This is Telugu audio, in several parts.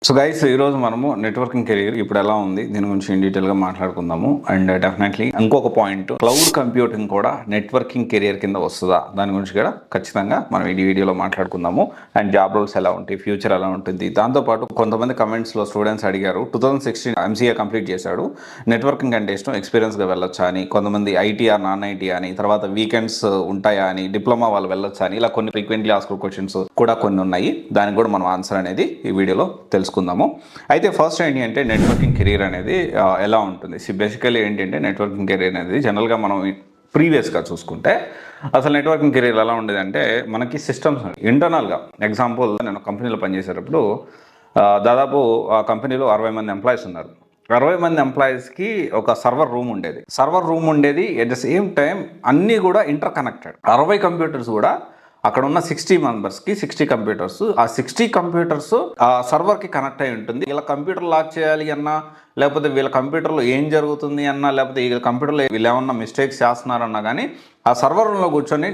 సో గైస్ ఈరోజు మనము నెట్వర్కింగ్ కెరీర్ ఇప్పుడు ఎలా ఉంది దీని గురించి ఇన్ డీటెయిల్గా మాట్లాడుకుందాము. అండ్ డెఫినెట్లీ ఇంకొక పాయింట్, క్లౌడ్ కంప్యూటింగ్ కూడా నెట్వర్కింగ్ కెరీర్ కింద వస్తుందా దాని గురించి కూడా ఖచ్చితంగా మనం ఈ వీడియోలో మాట్లాడుకుందాము. అండ్ జాబ్ రోల్స్ ఎలా ఉంటాయి, ఫ్యూచర్ ఎలా ఉంటుంది. దాంతోపాటు కొంతమంది కమెంట్స్లో స్టూడెంట్స్ అడిగారు 2016 ఎంసీఏ కంప్లీట్ చేశాడు, నెట్వర్కింగ్ అంటే ఇష్టం, ఎక్స్పీరియన్స్గా వెళ్ళొచ్చా అని. కొంతమంది ఐటీఆర్ నాన్ ఐటీ అని, తర్వాత వీకెండ్స్ ఉంటాయా అని, డిప్లొమా వాళ్ళు వెళ్ళొచ్చా అని, ఇలా కొన్ని ఫ్రీక్వెంట్లీ ఆస్క్డ్ క్వశ్చన్స్ కూడా కొన్ని ఉన్నాయి. దానికి కూడా మనం ఆన్సర్ అనేది ఈ వీడియోలో తెలుసుకుందాము. అయితే ఫస్ట్ ఏంటి అంటే నెట్వర్కింగ్ కెరీర్ అనేది ఎలా ఉంటుంది. బేసికలీ ఏంటంటే నెట్వర్కింగ్ కెరీర్ అనేది జనరల్గా మనం ప్రీవియస్గా చూసుకుంటే అసలు నెట్వర్కింగ్ కెరీర్ ఎలా ఉండేది అంటే మనకి సిస్టమ్స్ ఇంటర్నల్గా, ఎగ్జాంపుల్ నేను కంపెనీలో పనిచేసేటప్పుడు దాదాపు ఆ కంపెనీలో 60 మంది ఎంప్లాయీస్ ఉన్నారు. 60 మంది ఎంప్లాయీస్కి ఒక సర్వర్ రూమ్ ఉండేది. ఎట్ ద సేమ్ టైం అన్నీ కూడా ఇంటర్ కనెక్టెడ్. 60 కంప్యూటర్స్ కూడా అక్కడ ఉన్న 60 మెంబర్స్కి 60 కంప్యూటర్స్, ఆ 60 కంప్యూటర్స్ ఆ సర్వర్కి కనెక్ట్ అయి ఉంటుంది. వీళ్ళ కంప్యూటర్ లాక్ చేయాలి అన్నా, లేకపోతే వీళ్ళ కంప్యూటర్లో ఏం జరుగుతుంది అన్నా, లేకపోతే వీళ్ళ కంప్యూటర్లో వీళ్ళు ఏమన్నా మిస్టేక్స్ చేస్తున్నారన్నా కానీ ఆ సర్వర్లో కూర్చొని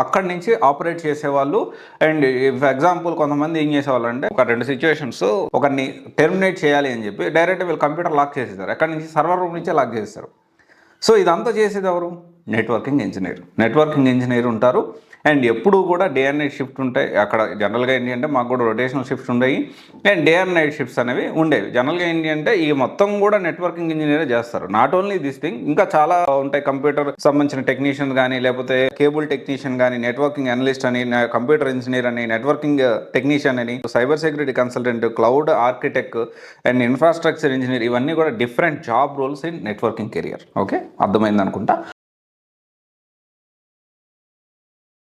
అక్కడి నుంచి ఆపరేట్ చేసేవాళ్ళు. అండ్ ఫర్ ఎగ్జాంపుల్ కొంతమంది ఏం చేసేవాళ్ళు అంటే ఒక 2 సిచ్యువేషన్స్, ఒకరిని టెర్మినేట్ చేయాలి అని చెప్పి డైరెక్ట్ వీళ్ళ కంప్యూటర్ లాక్ చేసేస్తారు, ఎక్కడి నుంచి సర్వర్ రూమ్ నుంచే లాక్ చేస్తారు. సో ఇదంతా చేసేది ఎవరు? నెట్వర్కింగ్ ఇంజనీర్ ఉంటారు. అండ్ ఎప్పుడు కూడా డే అండ్ నైట్ షిఫ్ట్ ఉంటాయి అక్కడ. జనరల్గా ఏంటి అంటే మాకు కూడా రొటేషనల్ షిఫ్ట్స్ ఉండేవి and day and night shifts అనేవి ఉండేవి. జనరల్గా ఏంటి అంటే ఈ మొత్తం కూడా నెట్వర్కింగ్ ఇంజనీరే చేస్తారు. నాట్ ఓన్లీ దిస్ థింగ్, ఇంకా చాలా ఉంటాయి. కంప్యూటర్ సంబంధించిన టెక్నీషియన్ కానీ, లేకపోతే కేబుల్ టెక్నీషియన్ కానీ, నెట్వర్కింగ్ అనలిస్ట్ అని, కంప్యూటర్ ఇంజనీర్ అని, నెట్వర్కింగ్ టెక్నీషియన్ అని, cyber security consultant, cloud architect and infrastructure engineer, ఇవన్నీ కూడా different job roles in networking career. Okay, అర్థమైంది అనుకుంటా.